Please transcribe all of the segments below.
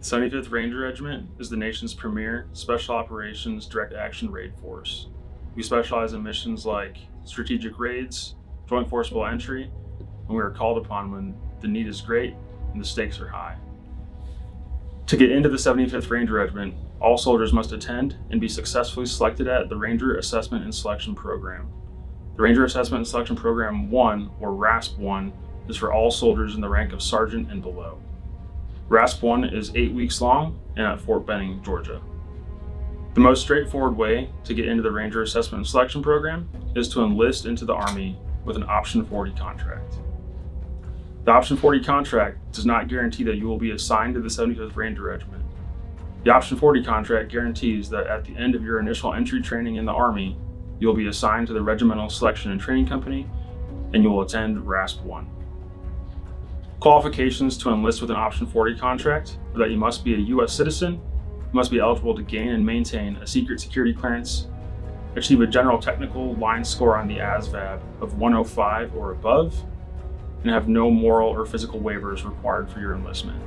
The 75th Ranger Regiment is the nation's premier Special Operations Direct Action Raid Force. We specialize in missions like strategic raids, joint forcible entry, and we are called upon when the need is great and the stakes are high. To get into the 75th Ranger Regiment, all soldiers must attend and be successfully selected at the Ranger Assessment and Selection Program. The Ranger Assessment and Selection Program 1, or RASP 1, is for all soldiers in the rank of sergeant and below. RASP 1 is 8 weeks long and at Fort Benning, Georgia. The most straightforward way to get into the Ranger Assessment and Selection Program is to enlist into the Army with an Option 40 contract. The Option 40 contract does not guarantee that you will be assigned to the 75th Ranger Regiment. The Option 40 contract guarantees that at the end of your initial entry training in the Army, you will be assigned to the Regimental Selection and Training Company and you will attend RASP 1. Qualifications to enlist with an Option 40 contract are that you must be a U.S. citizen, you must be eligible to gain and maintain a secret security clearance, achieve a general technical line score on the ASVAB of 105 or above, and have no moral or physical waivers required for your enlistment.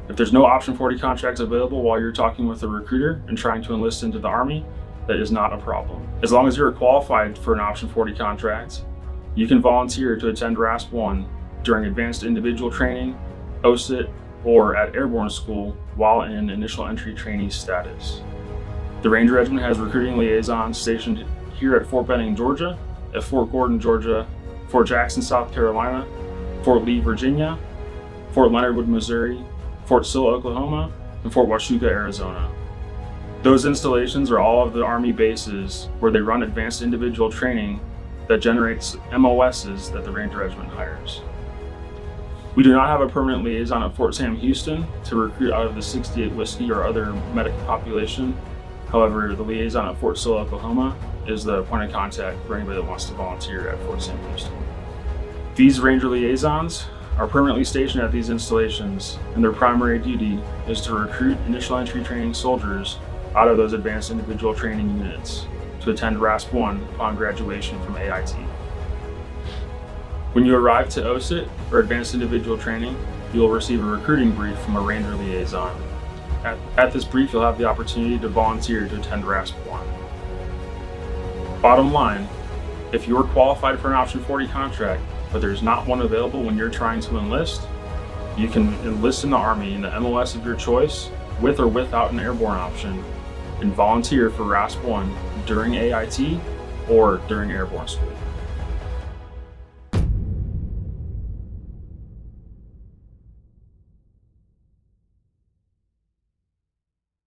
If there's no Option 40 contracts available while you're talking with a recruiter and trying to enlist into the Army, that is not a problem. As long as you're qualified for an Option 40 contract, you can volunteer to attend RASP 1 during advanced individual training, OSIT, or at airborne school while in initial entry trainee status. The Ranger Regiment has recruiting liaisons stationed here at Fort Benning, Georgia, at Fort Gordon, Georgia, Fort Jackson, South Carolina, Fort Lee, Virginia, Fort Leonard Wood, Missouri, Fort Sill, Oklahoma, and Fort Huachuca, Arizona. Those installations are all of the Army bases where they run advanced individual training that generates MOSs that the Ranger Regiment hires. We do not have a permanent liaison at Fort Sam Houston to recruit out of the 68 Whiskey or other medic population. However, the liaison at Fort Sill, Oklahoma is the point of contact for anybody that wants to volunteer at Fort Sam Houston. These Ranger liaisons are permanently stationed at these installations, and their primary duty is to recruit initial entry training soldiers out of those advanced individual training units to attend RASP 1 upon graduation from AIT. When you arrive to OSIT, or Advanced Individual Training, you will receive a recruiting brief from a Ranger liaison. At this brief, you'll have the opportunity to volunteer to attend RASP 1. Bottom line, if you are qualified for an Option 40 contract, but there's not one available when you're trying to enlist, you can enlist in the Army in the MOS of your choice, with or without an airborne option, and volunteer for RASP 1 during AIT or during airborne school.